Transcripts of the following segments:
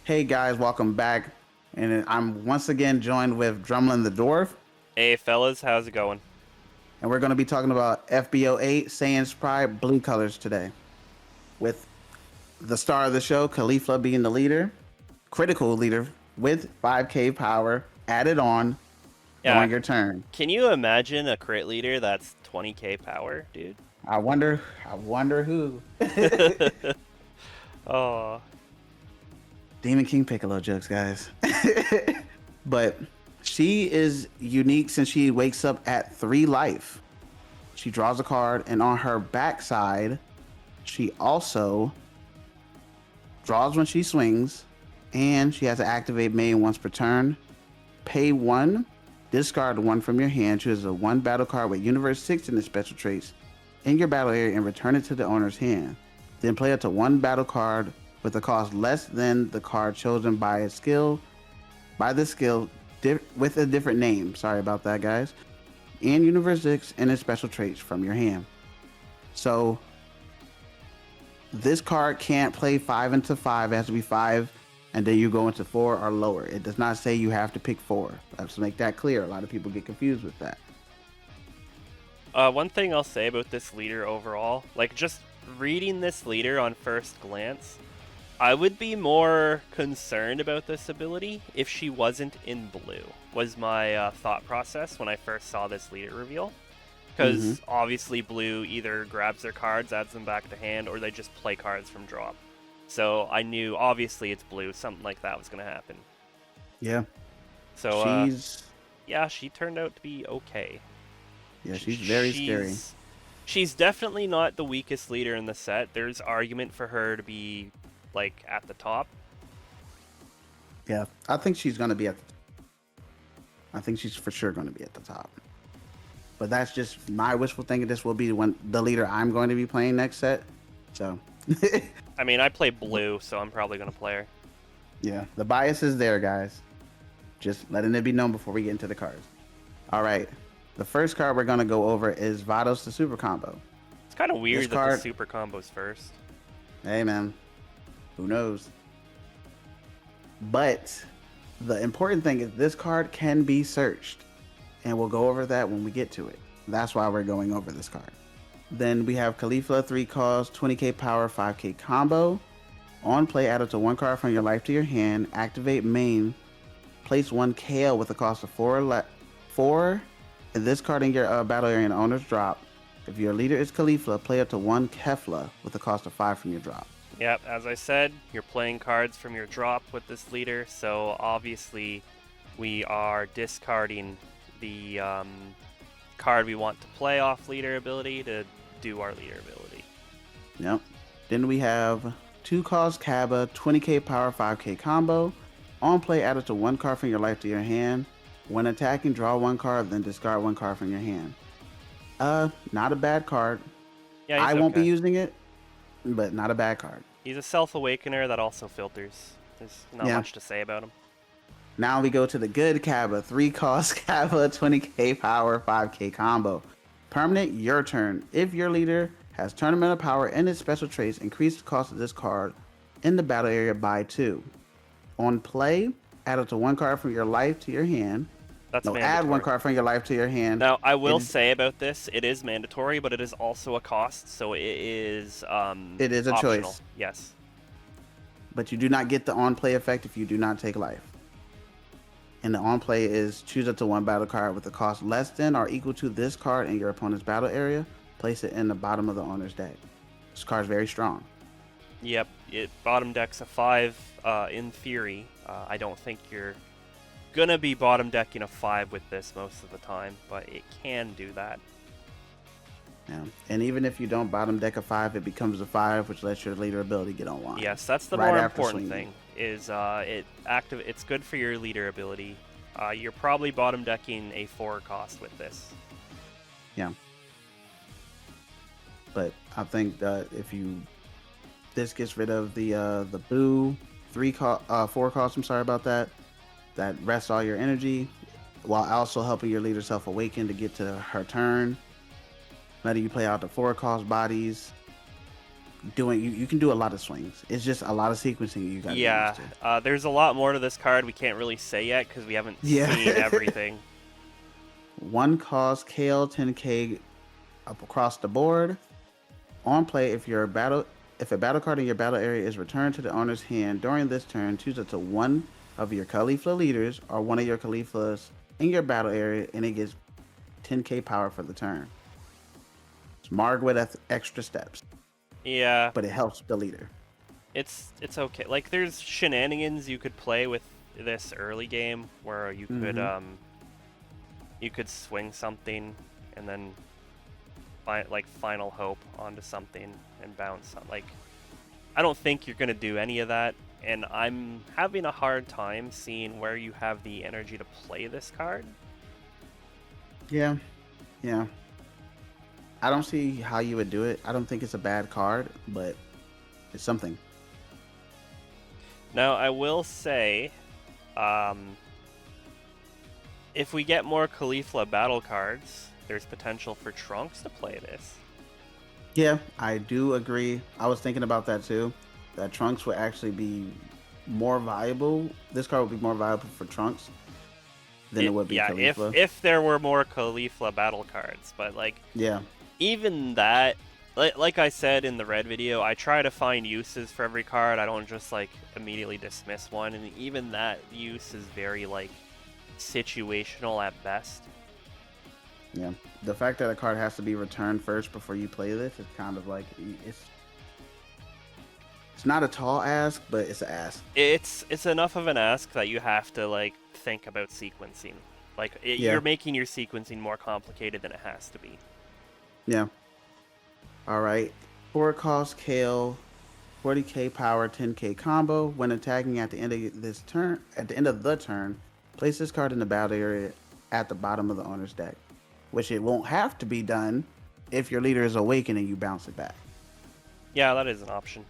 Hey guys, welcome back. And I'm once again joined with Drumlin the Dwarf. Hey fellas, how's it going? And we're going to be talking about FBO 8 Saiyan Pride Blue Colors today. With the star of the show, Caulifla, being the leader, critical leader with 5k power added on Yeah, during your turn. can you imagine a crit leader that's 20k power, dude? I wonder who. Oh, Demon King Piccolo jokes, guys. But she is unique since she wakes up at 3 life. She draws a card, and on her backside, she also draws when she swings, and she has to activate main once per turn. Pay 1, discard 1 from your hand, choose a 1 battle card with Universe 6 in its special traits in your battle area, and return it to the owner's hand. Then play up to 1 battle card with a cost less than the card chosen by a skill, with a different name. Sorry about that, guys. And Universe 6 and its special traits from your hand. So this card can't play 5 into 5. It has to be 5, and then you go into 4 or lower. It does not say you have to pick 4. Let's make that clear. A lot of people get confused with that. one thing I'll say about this leader overall, like just reading this leader on first glance, I would be more concerned about this ability if she wasn't in blue, was my thought process when I first saw this leader reveal. Because obviously blue either grabs their cards, adds them back to hand, or they just play cards from drop. So I knew, obviously it's blue, something like that was going to happen. Yeah. So, yeah, she turned out to be okay. Yeah, she's very scary. She's definitely not the weakest leader in the set. There's argument for her to be, like, at the top. Yeah, I think she's going to be I think she's for sure going to be at the top. But that's just my wishful thinking. This will be the leader I'm going to be playing next set. So. I mean, I play blue, so I'm probably going to play her. Yeah, the bias is there, guys. Just letting it be known before we get into the cards. All right. The first card we're going to go over is Vados the Super Combo. It's kind of weird that the super combo's first. Hey, man. Who knows? But the important thing is this card can be searched. And we'll go over that when we get to it. That's why we're going over this card. Then we have Caulifla, 3 cost, 20k power, 5k combo. On play, add up to 1 card from your life to your hand. Activate main. Place 1 KO with a cost of 4. And this card in your battle area and owner's drop. If your leader is Caulifla, play up to 1 Kefla with a cost of 5 from your drop. Yep, as I said, you're playing cards from your drop with this leader, so obviously we are discarding the card we want to play off leader ability to do our leader ability. Yep. Then we have 2 cost Kaba, 20k power, 5k combo. On play, add up to 1 card from your life to your hand. When attacking, draw 1 card, then discard 1 card from your hand. Not a bad card. Yeah, I won't be using it, but not a bad card. He's a self-awakener that also filters. There's not much to say about him. Now we go to the good Kaba. 3 cost Kaba, 20k power, 5k combo. Permanent, your turn. If your leader has tournament of power and its special traits, increase the cost of this card in the battle area by 2. On play, add up to 1 card from your life to your hand. Add 1 card from your life to your hand. Now, I will say about this, it is mandatory, but it is also a cost, so it is it is a optional. Choice. Yes. But you do not get the on-play effect if you do not take life. And the on-play is choose up to 1 battle card with a cost less than or equal to this card in your opponent's battle area. Place it in the bottom of the owner's deck. This card is very strong. Yep, it bottom decks a 5 in theory. I don't think you're gonna be bottom decking a 5 with this most of the time, but it can do that. Yeah, and even if you don't bottom deck a 5, it becomes a 5, which lets your leader ability get online. Yes, that's the more important thing. Is it's good for your leader ability. You're probably bottom decking a 4 cost with this. Yeah. But I think that this gets rid of the boo 4 cost. I'm sorry about that. That rests all your energy, while also helping your leader self-awaken to get to her turn. Letting you play out the 4 cost bodies. doing. You can do a lot of swings. It's just a lot of sequencing you got to get Yeah, used to. there's a lot more to this card we can't really say yet because we haven't seen Yeah. everything. One cost KL 10k up across the board. On play, if a battle card in your battle area is returned to the owner's hand during this turn, choose it to one of your Caulifla leaders or one of your Cauliflas in your battle area, and it gets 10k power for the turn. It's marked with extra steps, Yeah, but it helps the leader. it's okay. Like there's shenanigans you could play with this early game where you could swing something and then final hope onto something and bounce. Like I don't think you're gonna do any of that, and I'm having a hard time seeing where you have the energy to play this card. Yeah, yeah. I don't see how you would do it. I don't think it's a bad card, but it's something. Now I will say, if we get more Caulifla battle cards, there's potential for Trunks to play this. Yeah, I do agree. I was thinking about that too. That Trunks would actually be more viable. This card would be more viable for Trunks than it would be Caulifla. if there were more Caulifla battle cards, but like Yeah, even that, like I said in the red video, I try to find uses for every card. I don't just like immediately dismiss one, and even that use is very like situational at best. yeah. The fact that a card has to be returned first before you play this is kind of like it's not a tall ask, but it's an ask. It's enough of an ask that you have to like think about sequencing. Like you're making your sequencing more complicated than it has to be. Yeah. All right. 4 cost Kale, 40k power, 10k combo. When attacking at the end of this turn, place this card in the battle area at the bottom of the owner's deck, which it won't have to be done if your leader is awakened and you bounce it back. Yeah, that is an option.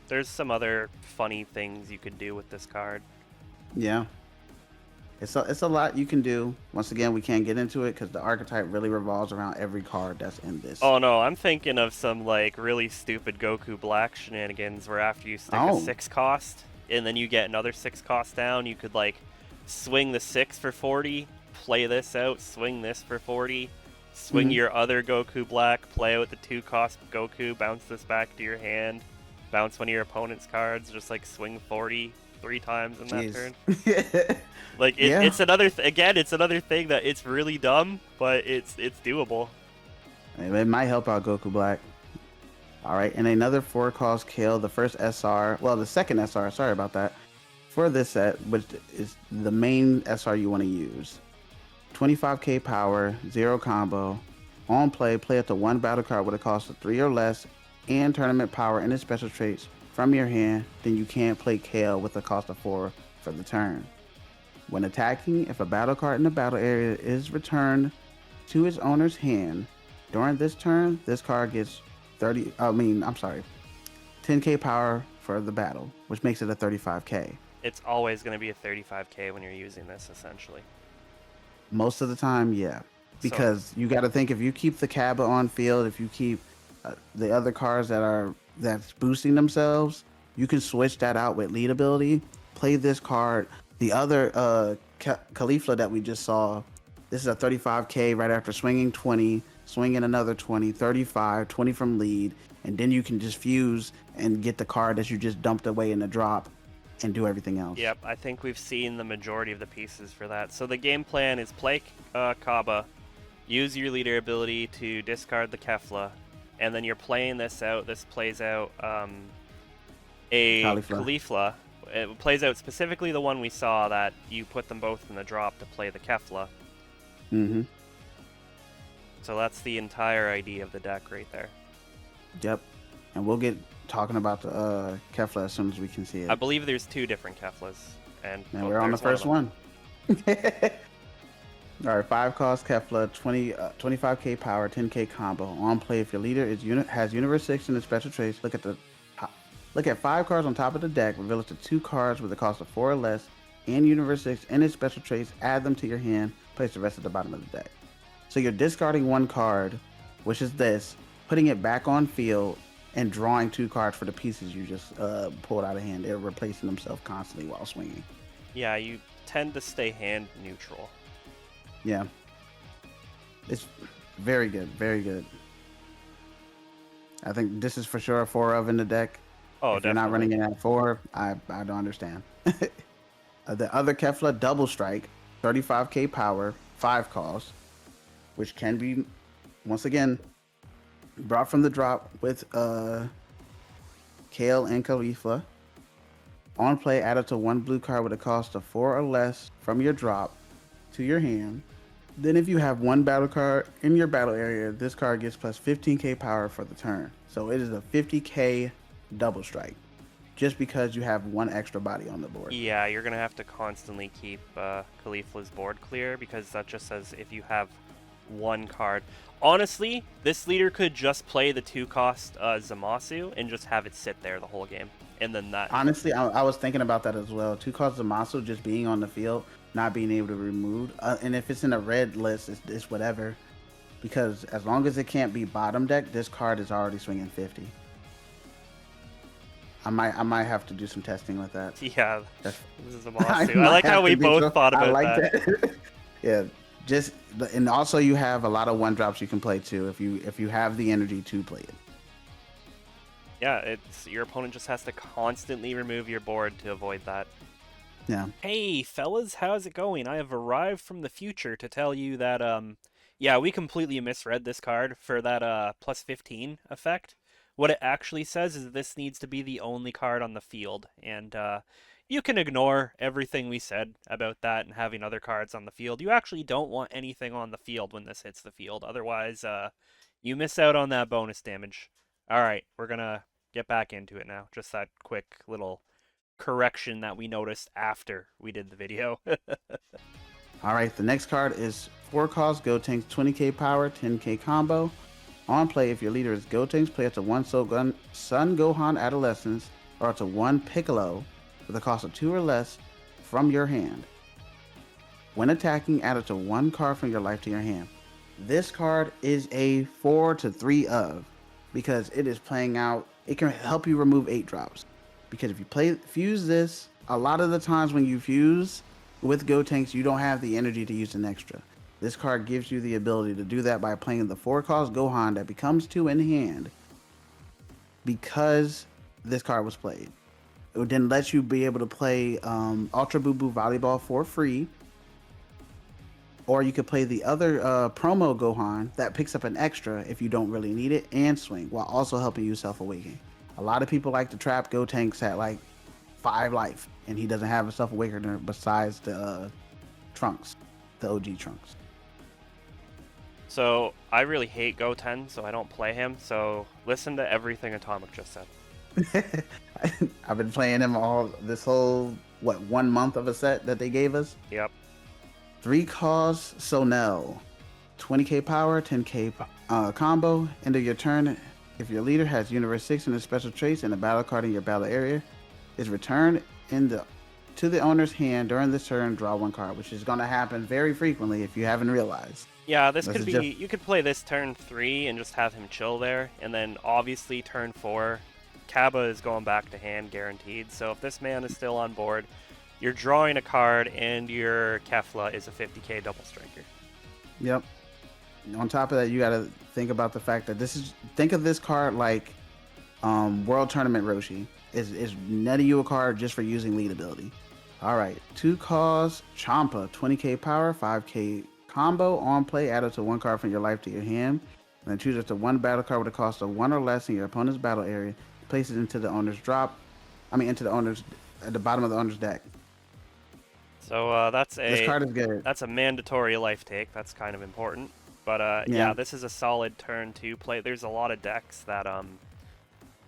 There's some other funny things you could do with this card. Yeah. It's a lot you can do. Once again, we can't get into it because the archetype really revolves around every card that's in this. Oh no, I'm thinking of some like really stupid Goku Black shenanigans where after you stick a 6 cost and then you get another 6 cost down, you could like swing the 6 for 40, play this out, swing this for 40, swing your other Goku Black, play out the 2 cost Goku, bounce this back to your hand, bounce one of your opponent's cards, just like swing 40 3 times in that turn. Like it's another it's another thing that it's really dumb, but it's doable. It might help out Goku Black. All right, and another 4 cost Kale, the first SR, well, the second SR, sorry about that, for this set, which is the main SR you want to use. 25k power, 0 combo. On play up to 1 battle card with a cost of 3 or less and tournament power and its special traits from your hand, then you can't play Kale with a cost of 4 for the turn. When attacking, if a battle card in the battle area is returned to its owner's hand during this turn, this card gets 10k power for the battle, which makes it a 35k. It's always going to be a 35k when you're using this, essentially. Most of the time, yeah. Because you got to think, if you keep the Kaba on field, if you keep the other cards that's boosting themselves, you can switch that out with lead ability. Play this card. The other Caulifla that we just saw, this is a 35k right after swinging 20, swinging another 20, 35, 20 from lead, and then you can just fuse and get the card that you just dumped away in the drop and do everything else. Yep, I think we've seen the majority of the pieces for that. So the game plan is play Kaba, use your leader ability to discard the Kefla, and then you're playing this out. This plays out a Caulifla. It plays out specifically the one we saw that you put them both in the drop to play the Kefla. Mm-hmm. So that's the entire idea of the deck right there. Yep. And we'll get talking about the Kefla as soon as we can see it. I believe there's 2 different Keflas. And we're on the first one. All right, 5 cost Kefla, 25k power, 10k combo. On play, if your leader has Universe 6 in the special traits, look at 5 cards on top of the deck, reveal it to 2 cards with a cost of 4 or less, and Universe 6 and its special traits, add them to your hand, place the rest at the bottom of the deck. So you're discarding 1 card, which is this, putting it back on field, and drawing 2 cards for the pieces you just pulled out of hand. They're replacing themselves constantly while swinging. Yeah, you tend to stay hand neutral. Yeah. It's very good, very good. I think this is for sure a 4 of in the deck. Oh, if you're not running it at 4, I don't understand. The other Caulifla, Double Strike, 35k power, 5 cost, which can be, once again, brought from the drop with Kale and Caulifla. On play, add up to 1 blue card with a cost of 4 or less from your drop to your hand. Then if you have 1 battle card in your battle area, this card gets plus 15k power for the turn. So it is a 50k double strike, just because you have 1 extra body on the board. Yeah, you're going to have to constantly keep Caulifla's board clear, because that just says if you have 1 card. Honestly, this leader could just play the 2-cost Zamasu and just have it sit there the whole game. And then that... Honestly, I was thinking about that as well. 2-cost Zamasu just being on the field, not being able to remove. And if it's in a red list, it's whatever. Because as long as it can't be bottom deck, this card is already swinging 50. I might have to do some testing with that. Yeah, this is a Zamasu. I like how we both thought about that. Yeah, and also you have a lot of 1-drops you can play too if you have the energy to play it. Yeah, it's your opponent just has to constantly remove your board to avoid that. Yeah. Hey, fellas, how's it going? I have arrived from the future to tell you that, yeah, we completely misread this card for that, plus 15 effect. What it actually says is this needs to be the only card on the field, and, you can ignore everything we said about that and having other cards on the field. You actually don't want anything on the field when this hits the field, otherwise, you miss out on that bonus damage. Alright, we're gonna get back into it now. Just that quick little correction that we noticed after we did the video. Alright, the next card is 4-cost Gotenks, 20k power, 10k combo. On play, if your leader is Gotenks, play up to 1 Sun Gohan Adolescence or up to 1 Piccolo with a cost of 2 or less from your hand. When attacking, add up to 1 card from your life to your hand. This card is a 4 to 3 of, because it is playing out. It can help you remove 8-drops. Because if you fuse this, a lot of the times when you fuse with Gotenks, you don't have the energy to use an extra. This card gives you the ability to do that by playing the 4-cost Gohan that becomes 2 in hand, because this card was played. It would then let you be able to play Ultra Boo Boo Volleyball for free. Or you could play the other promo Gohan that picks up an extra if you don't really need it and swing, while also helping you self-awaken. A lot of people like to trap Gotenks at like 5 life, and he doesn't have a self-awakener besides the Trunks, the OG Trunks. So, I really hate Goten, so I don't play him, so listen to everything Atomic just said. I've been playing him this whole, 1 month of a set that they gave us? Yep. 3-cost Sonel, 20k power, 10k combo. End of your turn, if your leader has Universe 6 in the special traits and a battle card in your battle area, is returned to the owner's hand during this turn. Draw 1 card, which is going to happen very frequently if you haven't realized. Yeah, this could be. You could play this turn 3 and just have him chill there, and then obviously turn 4, Kaba is going back to hand guaranteed. So if this man is still on board, you're drawing a card, and your Caulifla is a 50k double striker. Yep. On top of that, you got to think about the fact that think of this card like World Tournament Roshi. Is netting you a card just for using lead ability. All right, 2-cost Champa, 20k power, 5k combo. On play, add up to 1 card from your life to your hand, and then choose up to 1 battle card with a cost of 1 or less in your opponent's battle area. Place it into the owner's into the owner's at the bottom of the owner's deck. So this card is good. That's a mandatory life take. That's kind of important. But yeah, this is a solid turn 2 play. There's a lot of decks that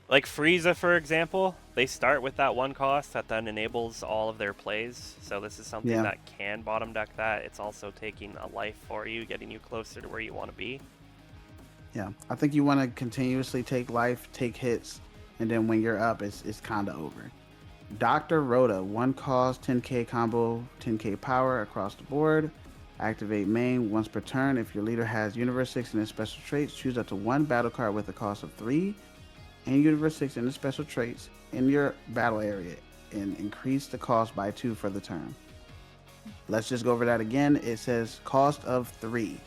like Frieza, for example, they start with that 1 cost that then enables all of their plays. So this is something that can bottom deck that. It's also taking a life for you, getting you closer to where you want to be. Yeah, I think you want to continuously take life, take hits, and then when you're up, it's kind of over. Dr. Rhoda, 1 cost, 10k combo, 10k power across the board. Activate main once per turn. If your leader has Universe 6 in his special traits, choose up to 1 battle card with a cost of 3 and Universe 6 in the special traits in your battle area and increase the cost by 2 for the turn. Let's just go over that again. It says cost of 3.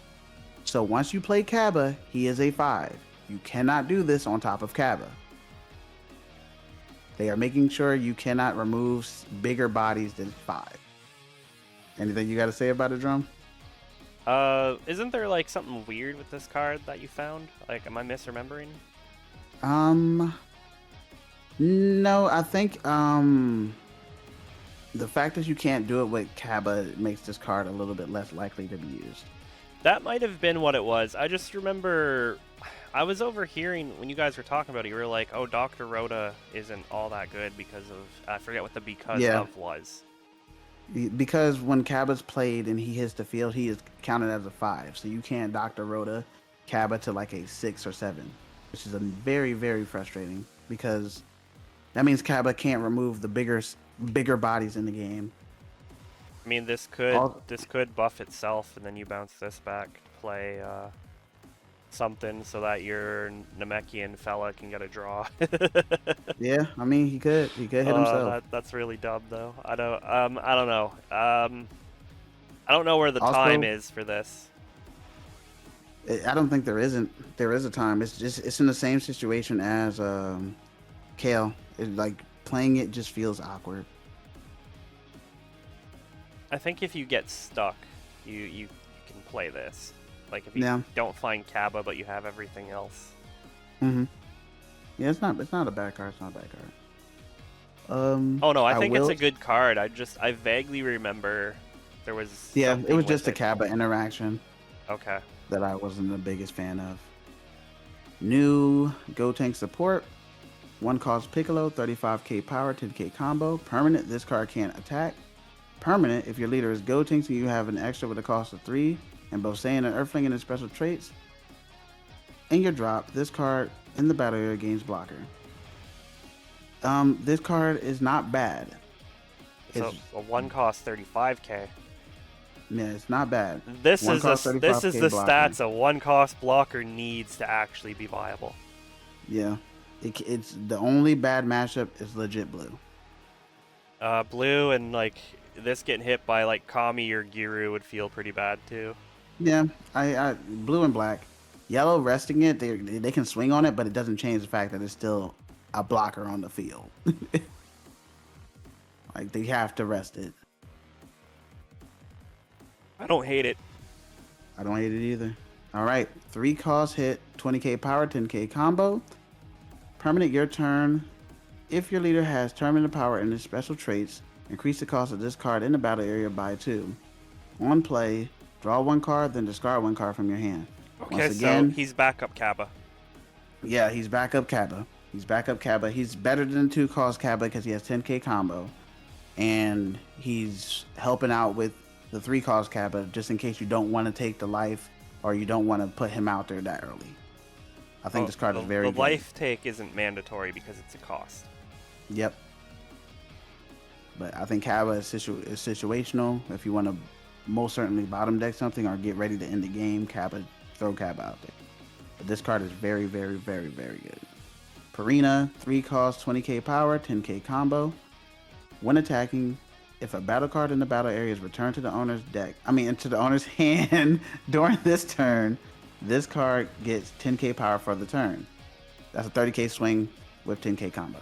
So once you play Kaba, he is a 5. You cannot do this on top of Kaba. They are making sure you cannot remove bigger bodies than 5. Anything you got to say about it, Drum? Isn't there like something weird with this card that you found? Like, am I misremembering? No, I think the fact that you can't do it with Kaba makes this card a little bit less likely to be used. That might have been what it was. I just remember I was overhearing when you guys were talking about it, you were like, oh, Dr. Rhoda isn't all that good because of, I forget what the because of was. Because when Kaba's played and he hits the field, he is counted as a 5. So you can't Dr. Rhoda Kaba to like a 6 or 7, which is a very, very frustrating because that means Kaba can't remove the bigger bodies in the game. I mean, this could buff itself, and then you bounce this back, play something so that your Namekian fella can get a draw. Yeah, I mean he could hit himself. That's really dumb though. I don't know. I don't know where the time is for this. I don't think there is a time. It's in the same situation as Kale. Like playing it just feels awkward. I think if you get stuck, you can play this. Like if you don't find Kaba, but you have everything else. Mm-hmm. Yeah, it's not a bad card. It's not a bad card. Oh no, I think it's a good card. I vaguely remember there was. Yeah, it was just a Kaba interaction. Okay. That I wasn't the biggest fan of. New Go Tank support. 1 cost Piccolo, 35k power, 10k combo. Permanent, this card can't attack. Permanent, if your leader is Go Tank, so you have an extra with a cost of 3, and both Saiyan and Earthling in its special traits. In your drop, this card in the battle area gains blocker. This card is not bad. So a 1 cost 35k. Yeah, it's not bad. This is the stats a 1 cost blocker needs to actually be viable. Yeah, it's the only bad matchup is legit blue. Blue and like this getting hit by like Kami or Giru would feel pretty bad too. Yeah, I blue and black. Yellow resting it, they can swing on it, but it doesn't change the fact that it's still a blocker on the field. Like they have to rest it. I don't hate it. I don't hate it either. All right, 3 cost hit, 20k power, 10k combo. Permanent your turn. If your leader has terminal power in his special traits, increase the cost of this card in the battle area by 2. On play, draw 1 card, then discard 1 card from your hand. Okay, once again, so he's backup Kaba. Yeah, he's backup Kaba. He's better than 2 cost Kaba because he has 10k combo. And he's helping out with the 3 cost Kaba just in case you don't want to take the life or you don't want to put him out there that early. I think this card is very good. The life take isn't mandatory because it's a cost. Yep. But I think Kaba is situational. If you want to most certainly bottom deck something or get ready to end the game, throw Kaba out there. But this card is very, very, very, very good. Purina, 3 cost, 20k power, 10k combo. When attacking, if a battle card in the battle area is returned to the owner's into the owner's hand during this turn, this card gets 10k power for the turn. That's a 30k swing with 10k combo.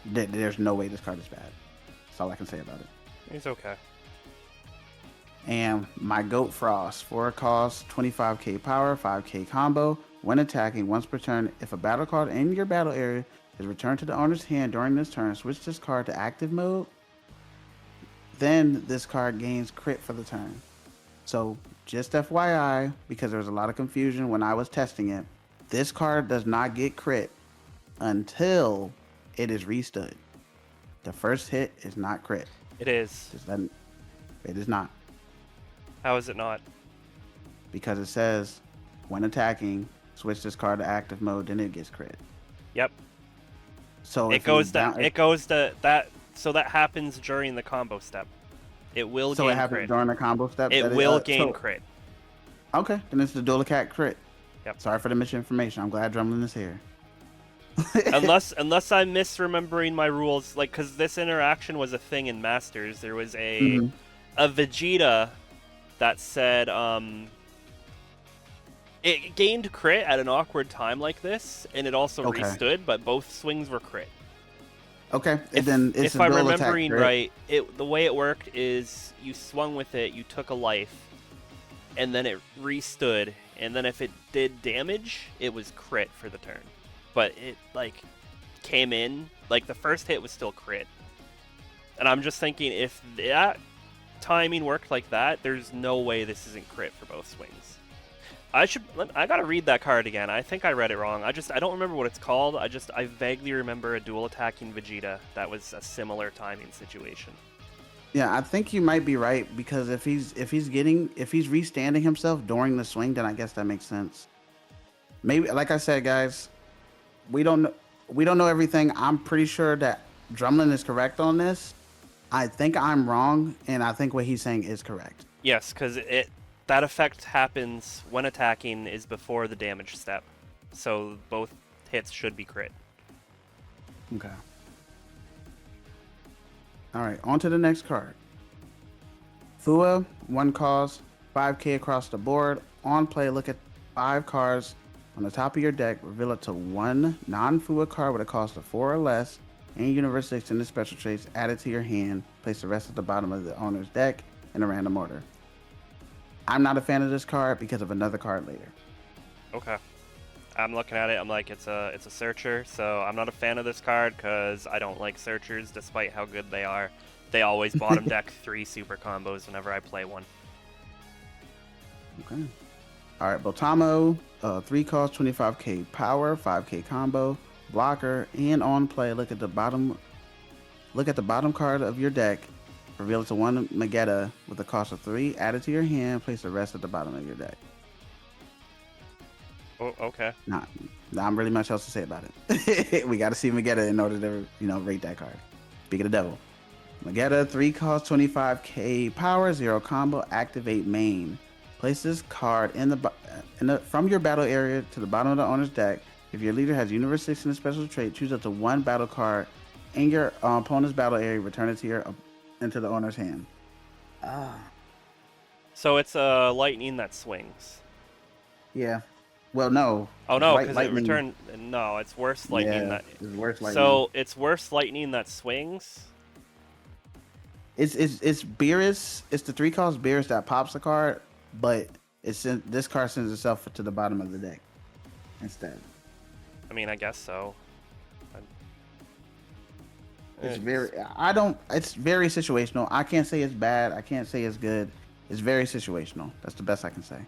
There's no way this card is bad. That's all I can say about it. It's okay. And my Goat Frost, 4 cost, 25k power, 5k combo. When attacking, once per turn, if a battle card in your battle area is returned to the owner's hand during this turn, switch this card to active mode. Then this card gains crit for the turn. So just FYI, because there was a lot of confusion when I was testing it, this card does not get crit until it is restood. The first hit is not crit. It is. It is not. How is it not? Because it says, when attacking, switch this card to active mode, then it gets crit. Yep. So it goes to that. So that happens during the combo step. It will gain crit. So it happens during the combo step? It will gain crit. Okay, then it's the Dual Cat crit. Yep. Sorry for the misinformation. I'm glad Drumlin is here. Unless I'm misremembering my rules, like, because this interaction was a thing in Masters. There was Mhm. a Vegeta that said it gained crit at an awkward time like this, and it also Okay. restood, but both swings were crit. Okay. And If then it's if a I'm dual attack remembering crit. right, the way it worked is you swung with it, you took a life, and then it restood, and then if it did damage, it was crit for the turn. But it like came in like the first hit was still crit, and I'm just thinking if that timing worked like that, there's no way this isn't crit for both swings. I gotta read that card again. I think I read it wrong. I don't remember what it's called. I vaguely remember a dual attacking Vegeta that was a similar timing situation. Yeah, I think you might be right because if he's restanding himself during the swing, then I guess that makes sense. Maybe, like I said, guys, we don't kn- we don't know everything. I'm pretty sure that Drumlin is correct on this. I think I'm wrong, and I think what he's saying is correct. Yes, because that effect happens when attacking is before the damage step, so both hits should be crit. Okay. All right, on to the next card. Fua, one cost, 5k across the board. On play, look at 5 cards on the top of your deck. Reveal it to one non-Fua card with a cost of 4 or less, and Universe 6 and the special traits added to your hand. Place the rest at the bottom of the owner's deck in a random order. I'm not a fan of this card because of another card later. Okay. I'm looking at it. I'm like, it's a searcher, so I'm not a fan of this card because I don't like searchers, despite how good they are. They always bottom deck 3 super combos whenever I play one. Okay. All right, Botamo, 3 cost, 25k power, 5k combo, blocker, and on play. Look at the bottom. Look at the bottom card of your deck. Reveal it to one Magetta with a cost of 3. Add it to your hand. Place the rest at the bottom of your deck. Oh, okay. Not really much else to say about it. We got to see Magetta in order to, rate that card. Speak of the devil. Magetta, 3 cost, 25k power, 0 combo, activate main. Place this card from your battle area to the bottom of the owner's deck. If your leader has Universe 6 in a special trait, choose up to 1 battle card in your opponent's battle area, return it to into the owner's hand. So it's a lightning that swings. Yeah. Well, no. Oh no, White because it lightning. returned. No, it's worse lightning that. It's worse lightning. So it's worse lightning that swings. It's Beerus. It's the 3 cost Beerus that pops the card, but this card sends itself to the bottom of the deck instead. I mean, I guess so. It's very situational. I can't say it's bad. I can't say it's good. It's very situational. That's the best I can say.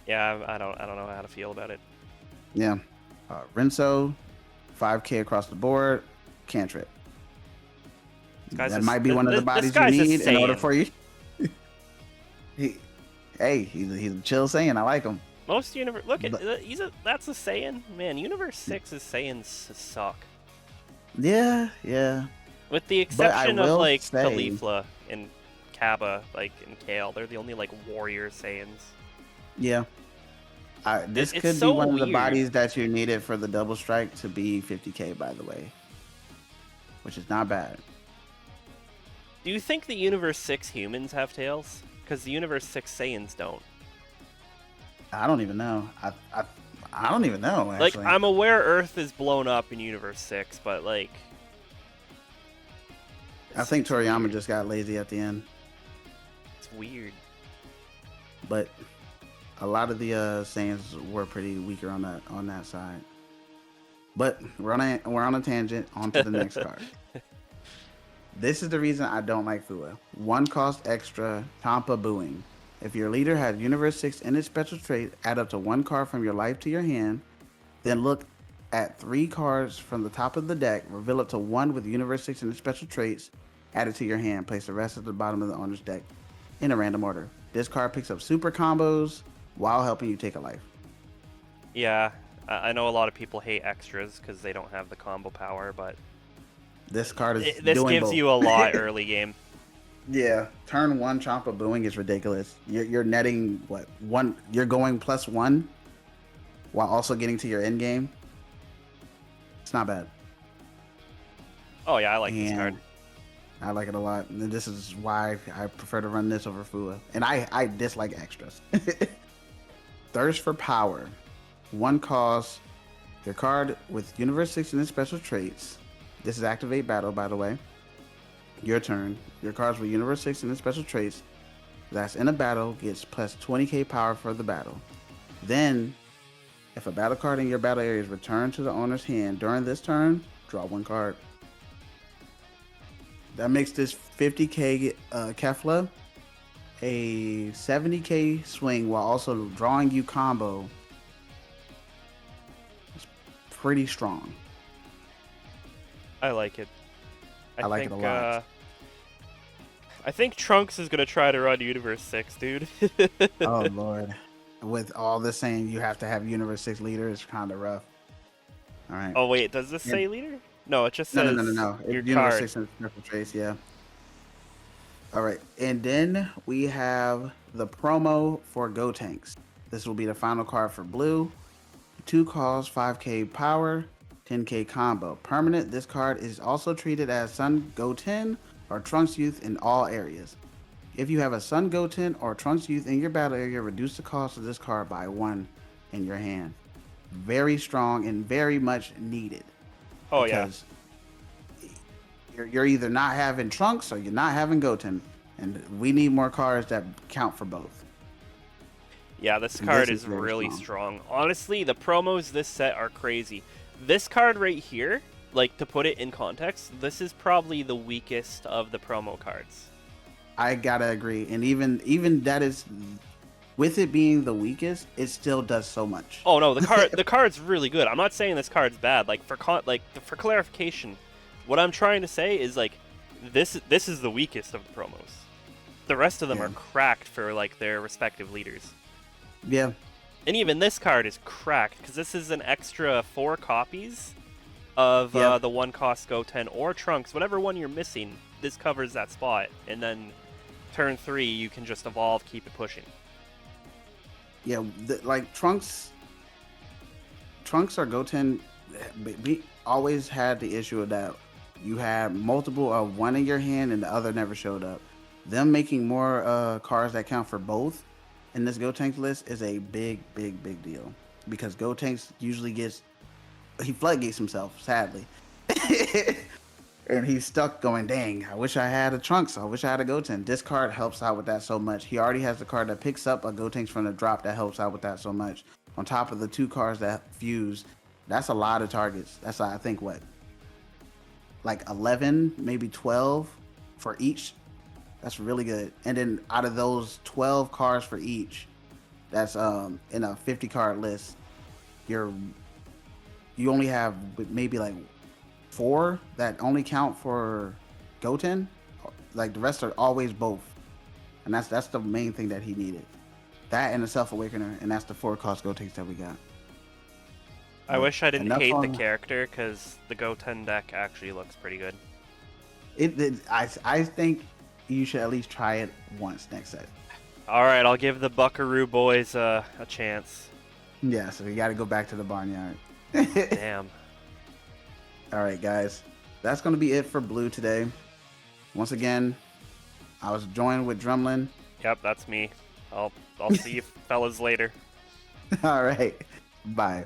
Yeah, I don't know how to feel about it. Yeah. Rinso, 5k across the board, cantrip. That might be one of the bodies you need in order for you. He's a chill Saiyan. I like him. Most universe, that's a Saiyan. Man, Universe 6's Saiyans suck. Yeah. With the exception of like say, Caulifla and Kaba, like and Kale, they're the only like warrior Saiyans. Yeah. This It's could so be one of the weird. bodies that you needed for the double strike to be 50k, by the way, which is not bad. Do you think the Universe 6 humans have tails? Because the Universe 6 Saiyans don't. I don't even know. I don't even know. Actually. Like, I'm aware Earth is blown up in Universe 6, but like... I think Toriyama just got lazy at the end. It's weird. But a lot of the Saiyans were pretty weaker on that side. But we're on a tangent. On to the next card. This is the reason I don't like Fua. 1 cost extra, Tampa Booing. If your leader has Universe 6 in its special trait, add up to 1 card from your life to your hand. Then look at 3 cards from the top of the deck. Reveal it to 1 with Universe 6 in its special traits. Add it to your hand. Place the rest at the bottom of the owner's deck in a random order. This card picks up super combos while helping you take a life. Yeah, I know a lot of people hate extras because they don't have the combo power, but... This card is This doing gives both. you a lot early game. Yeah, turn 1 Champa Booing is ridiculous. You're netting what 1? You're going +1. while also getting to your end game. It's not bad. Oh yeah, I like this card. And I like it a lot. And this is why I prefer to run this over Fua. And I dislike extras. Thirst for Power. 1 cost. Your card with Universe 6 and its special traits. This is Activate Battle, by the way. Your turn. Your cards with Universe 6 and its special traits that's in a battle gets plus 20k power for the battle. Then, if a battle card in your battle area is returned to the owner's hand during this turn, draw 1 card. That makes this 50k Caulifla a 70k swing while also drawing you combo. It's pretty strong. I like it. I like it a lot. I think Trunks is gonna try to run Universe 6, dude. Oh lord. With all this saying you have to have Universe 6 leader, it's kind of rough. All right. Oh wait, does this say leader? No, it just says No. your Universe card. 6 and special traits, yeah. All right, and then we have the promo for Go Tanks. This will be the final card for blue. 2 costs, 5k power, 10k combo. Permanent, this card is also treated as Sun Goten or Trunks Youth in all areas. If you have a Sun Goten or Trunks Youth in your battle area, reduce the cost of this card by 1 in your hand. Very strong and very much needed. Oh yeah. You're either not having Trunks or you're not having Goten, and we need more cards that count for both. Yeah, this card is really strong. Honestly, the promos this set are crazy. This card right here, like to put it in context, this is probably the weakest of the promo cards. I gotta agree, and even that is, with it being the weakest, it still does so much. Oh no, the card's really good. I'm not saying this card's bad. Like for clarification, what I'm trying to say is like this is the weakest of the promos. The rest of them are cracked for like their respective leaders. Yeah. And even this card is cracked because this is an extra 4 copies of the 1 cost Goten or Trunks, whatever one you're missing. This covers that spot, and then turn 3 you can just evolve, keep it pushing. Yeah, like Trunks or Goten, we always had the issue of that. You had multiple of one in your hand and the other never showed up. Them making more cards that count for both in this Gotenks list is a big deal. Because Gotenks usually he floodgates himself, sadly. And he's stuck going, dang, I wish I had a Trunks. I wish I had a Goten. This card helps out with that so much. He already has the card that picks up a Gotenks from the drop that helps out with that so much. On top of the 2 cards that fuse, that's a lot of targets. That's, I think, what? Like 11, maybe 12 for each. That's really good. And then out of those 12 cards for each, that's in a 50 card list, you only have maybe like 4 that only count for Goten. Like the rest are always both. And that's the main thing that he needed. That and a Self Awakener, and that's the 4 cost Gotenks that we got. I wish I didn't hate the character because the Goten deck actually looks pretty good. I think you should at least try it once next set. All right, I'll give the Buckaroo boys a chance. Yeah, so we got to go back to the barnyard. Damn. All right, guys. That's going to be it for Blue today. Once again, I was joined with Drumlin. Yep, that's me. I'll see you fellas later. All right. Bye.